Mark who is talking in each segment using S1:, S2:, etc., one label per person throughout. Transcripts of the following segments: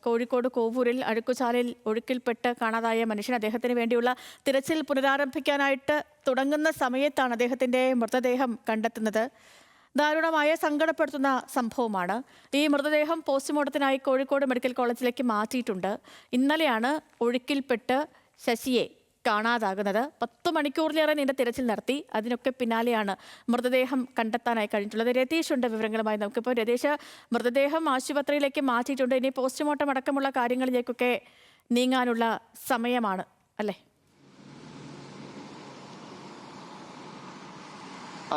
S1: കോഴിക്കോട് കോവൂരിൽ അഴുക്കുചാലിൽ ഒഴുക്കിൽപ്പെട്ട് കാണാതായ മനുഷ്യൻ അദ്ദേഹത്തിന് വേണ്ടിയുള്ള തിരച്ചിൽ പുനരാരംഭിക്കാനായിട്ട് തുടങ്ങുന്ന സമയത്താണ് അദ്ദേഹത്തിൻ്റെ മൃതദേഹം കണ്ടെത്തുന്നത്. ദാരുണമായ സങ്കടപ്പെടുത്തുന്ന സംഭവമാണ്. ഈ മൃതദേഹം പോസ്റ്റ്മോർട്ടത്തിനായി കോഴിക്കോട് മെഡിക്കൽ കോളേജിലേക്ക് മാറ്റിയിട്ടുണ്ട്. ഇന്നലെയാണ് ഒഴുക്കിൽപ്പെട്ട് ശശിയെ കാണാതാകുന്നത്. 10 മണിക്കൂറിലേറെ നീണ്ട തിരച്ചിൽ നടത്തി. അതിനൊക്കെ പിന്നാലെയാണ് മൃതദേഹം കണ്ടെത്താനായി കഴിഞ്ഞിട്ടുള്ളത്. രതീഷ് ഉണ്ട് വിവരങ്ങളുമായി. നമുക്കിപ്പോൾ രതീഷ്, മൃതദേഹം ആശുപത്രിയിലേക്ക് മാറ്റിയിട്ടുണ്ട്. ഇനി പോസ്റ്റ്മോർട്ടം അടക്കമുള്ള കാര്യങ്ങളിലേക്കൊക്കെ നീങ്ങാനുള്ള സമയമാണ് അല്ലേ?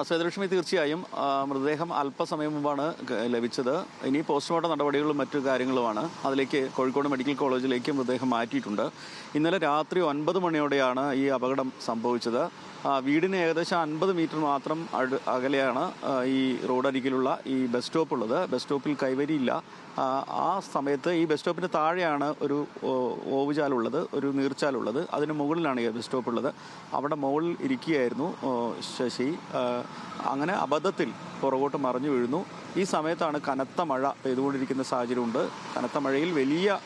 S2: സേതുലക്ഷ്മി, തീർച്ചയായും മൃതദേഹം അല്പസമയം മുമ്പാണ് ലഭിച്ചത്. ഇനി പോസ്റ്റ്മോർട്ടം നടപടികളും മറ്റു കാര്യങ്ങളുമാണ്. അതിലേക്ക് കോഴിക്കോട് മെഡിക്കൽ കോളേജിലേക്ക് മൃതദേഹം മാറ്റിയിട്ടുണ്ട്. ഇന്നലെ രാത്രി 9 മണിയോടെയാണ് ഈ അപകടം സംഭവിച്ചത്. വീടിന് ഏകദേശം 50 മീറ്റർ മാത്രം അകലെയാണ് ഈ റോഡരികിലുള്ള ഈ ബസ് സ്റ്റോപ്പ് ഉള്ളത്. ബസ് സ്റ്റോപ്പിൽ കൈവരിയില്ല. ആ സമയത്ത് ഈ ബസ് സ്റ്റോപ്പിന് താഴെയാണ് ഒരു ഓവുചാലുള്ളത്, ഒരു നീർച്ചാലുള്ളത്. അതിന് മുകളിലാണ് ഈ ബസ് സ്റ്റോപ്പ് ഉള്ളത്. അവിടെ മുകളിൽ ഇരിക്കുകയായിരുന്നു ശശി. അങ്ങനെ അബദ്ധത്തിൽ പുറകോട്ട് മറിഞ്ഞു വീഴുന്നു. ഈ സമയത്താണ് കനത്ത മഴ പെയ്തുകൊണ്ടിരിക്കുന്ന സാഹചര്യമുണ്ട്. കനത്ത മഴയിൽ വലിയ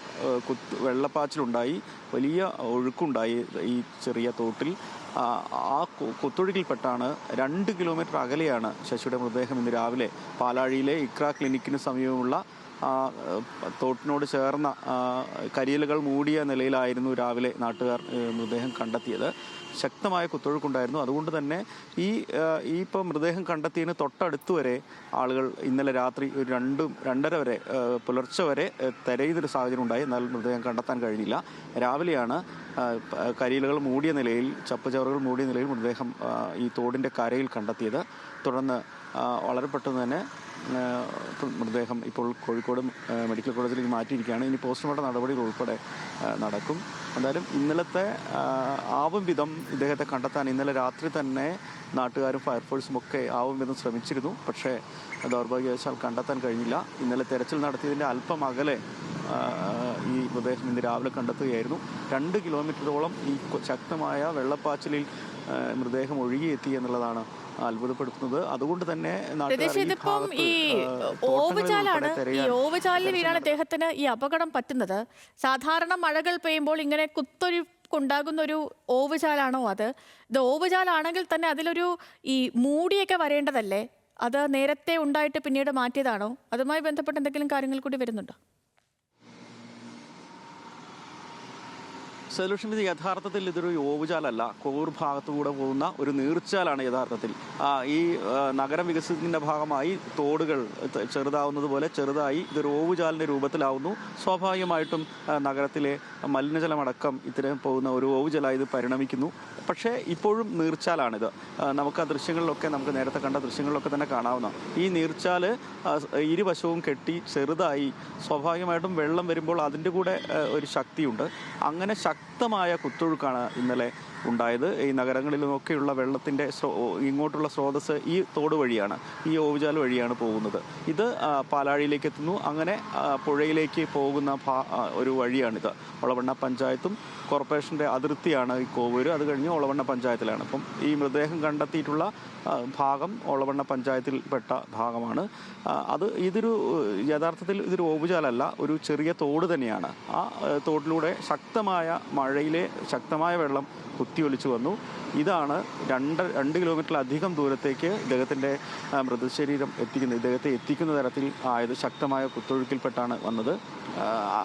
S2: വെള്ളപ്പാച്ചിലുണ്ടായി, വലിയ ഒഴുക്കുണ്ടായി ഈ ചെറിയ തോട്ടിൽ. ആ കുത്തൊഴുക്കിൽപ്പെട്ടാണ് 2 കിലോമീറ്റർ അകലെയാണ് ശശിയുടെ മൃതദേഹം ഇന്ന് രാവിലെ പാലാഴിയിലെ ഇക്ര ക്ലിനിക്കിന് സമീപമുള്ള തോട്ടിനോട് ചേർന്ന കരിയലുകൾ മൂടിയ നിലയിലായിരുന്നു രാവിലെ നാട്ടുകാർ മൃതദേഹം കണ്ടെത്തിയത്. ശക്തമായ കുത്തൊഴുക്കുണ്ടായിരുന്നു. അതുകൊണ്ട് തന്നെ ഇപ്പോൾ മൃതദേഹം കണ്ടെത്തിയതിന് തൊട്ടടുത്ത് വരെ ആളുകൾ ഇന്നലെ രാത്രി ഒരു 2-2:30 വരെ പുലർച്ചെ വരെ തെരയുന്നൊരു സാഹചര്യം ഉണ്ടായി. എന്നാൽ മൃതദേഹം കണ്ടെത്താൻ കഴിഞ്ഞില്ല. രാവിലെയാണ് കരിയിലുകൾ മൂടിയ നിലയിൽ, ചപ്പുചവറുകൾ മൂടിയ നിലയിൽ മൃതദേഹം ഈ തോടിൻ്റെ കരയിൽ കണ്ടെത്തിയത്. തുടർന്ന് വളരെ പെട്ടെന്ന് തന്നെ മൃതദേഹം ഇപ്പോൾ കോഴിക്കോട് മെഡിക്കൽ കോളേജിലേക്ക് മാറ്റിയിരിക്കുകയാണ്. ഇനി പോസ്റ്റ്മോർട്ടം നടപടികൾ ഉൾപ്പെടെ നടക്കും. എന്തായാലും ഇന്നലത്തെ ആവും വിധം ഇദ്ദേഹത്തെ കണ്ടെത്താൻ ഇന്നലെ രാത്രി തന്നെ നാട്ടുകാരും ഫയർഫോഴ്സും ഒക്കെ ആവും വിധം ശ്രമിച്ചിരുന്നു. പക്ഷേ ദൗർഭാഗ്യവശാൽ കണ്ടെത്താൻ കഴിഞ്ഞില്ല. ഇന്നലെ തെരച്ചിൽ നടത്തിയതിൻ്റെ അല്പം അകലെ ഈ മൃതദേഹം ഇന്ന് രാവിലെ കണ്ടെത്തുകയായിരുന്നു. 2 കിലോമീറ്ററോളം ഈ ശക്തമായ വെള്ളപ്പാച്ചിലിൽ മൃതദേഹം ഒഴുകിയെത്തി എന്നുള്ളതാണ് അത്ഭുതപ്പെടുത്തുന്നത്. അതുകൊണ്ട് തന്നെ
S1: ഈ ഓവുചാലിൽ വീണാണ് ഇദ്ദേഹത്തിന് ഈ അപകടം പറ്റുന്നത്. സാധാരണ മഴകൾ പെയ്യുമ്പോൾ ഇങ്ങനെ കുത്തൊഴുക്കുണ്ടാകുന്ന ഒരു ഓവുചാലാണോ അത്? ഇത് ഓവുചാലാണെങ്കിൽ തന്നെ അതിലൊരു ഈ മൂടിയൊക്കെ വരേണ്ടതല്ലേ? അത് നേരത്തെ ഉണ്ടായിട്ട് പിന്നീട് മാറ്റിയതാണോ? അതുമായി ബന്ധപ്പെട്ട് എന്തെങ്കിലും കാര്യങ്ങൾ കൂടി വരുന്നുണ്ടോ?
S2: സൊല്യൂഷൻ ഇത് യഥാർത്ഥത്തിൽ ഇതൊരു ഓവുചാലല്ല. കോവൂർ ഭാഗത്തുകൂടെ പോകുന്ന ഒരു നീർച്ചാലാണ് യഥാർത്ഥത്തിൽ. ഈ നഗരം വികസനത്തിൻ്റെ ഭാഗമായി തോടുകൾ ചെറുതാവുന്നത് പോലെ ചെറുതായി ഇതൊരു ഓവുചാലിൻ്റെ രൂപത്തിലാവുന്നു. സ്വാഭാവികമായിട്ടും നഗരത്തിലെ മലിനജലമടക്കം ഇത്തരം പോകുന്ന ഒരു ഓവുചാലായി ഇത് പരിണമിക്കുന്നു. പക്ഷേ ഇപ്പോഴും നീർച്ചാലാണിത്. നമുക്ക് ആ ദൃശ്യങ്ങളിലൊക്കെ, നമുക്ക് നേരത്തെ കണ്ട ദൃശ്യങ്ങളിലൊക്കെ തന്നെ കാണാവുന്ന ഈ നീർച്ചാല് ഇരുവശവും കെട്ടി ചെറുതായി, സ്വാഭാവികമായിട്ടും വെള്ളം വരുമ്പോൾ അതിൻ്റെ കൂടെ ഒരു ശക്തിയുണ്ട്. അങ്ങനെ ശക്തമായ കുത്തൊഴുക്കാണ് ഇന്നലെ ഉണ്ടായത്. ഈ നഗരങ്ങളിലുമൊക്കെയുള്ള വെള്ളത്തിൻ്റെ ഇങ്ങോട്ടുള്ള സ്രോതസ് ഈ തോട് വഴിയാണ്, ഈ ഓവുചാൽ വഴിയാണ് പോകുന്നത്. ഇത് പാലാഴിയിലേക്ക് എത്തുന്നു. അങ്ങനെ പുഴയിലേക്ക് പോകുന്ന ഒരു വഴിയാണിത്. ഒളവണ്ണ പഞ്ചായത്തും കോർപ്പറേഷൻ്റെ അതിർത്തിയാണ് ഈ കോവൂര്. അത് കഴിഞ്ഞ് ഒളവണ്ണ പഞ്ചായത്തിലാണ്. അപ്പം ഈ മൃതദേഹം കണ്ടെത്തിയിട്ടുള്ള ഭാഗം ഒളവണ്ണ പഞ്ചായത്തിൽപ്പെട്ട ഭാഗമാണ്. യഥാർത്ഥത്തിൽ ഇതൊരു ഓവുചാലല്ല, ഒരു ചെറിയ തോട് തന്നെയാണ്. ആ തോട്ടിലൂടെ ശക്തമായ മഴയിലെ ശക്തമായ വെള്ളം കുത്തിയൊലിച്ചു വന്നു. ഇതാണ് 2 കിലോമീറ്ററിലധികം ദൂരത്തേക്ക് ഇദ്ദേഹത്തിൻ്റെ മൃതശരീരം ഇദ്ദേഹത്തെ എത്തിക്കുന്ന തരത്തിൽ ആയത്. ശക്തമായ കുത്തൊഴുക്കിൽപ്പെട്ടാണ് വന്നത്.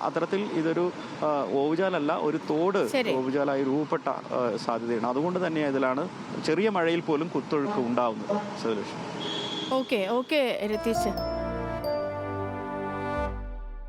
S2: അത്തരത്തിൽ ഇതൊരു ഓവുചാലല്ല, ഒരു തോട് ഓവുചാലായി രൂപപ്പെട്ട സാധ്യതയാണ്. അതുകൊണ്ട് തന്നെ ഇതിലാണ് ചെറിയ മഴയിൽ പോലും കുത്തൊഴുക്ക് ഉണ്ടാവുന്നത്.
S1: ഓക്കെ രതീഷ്.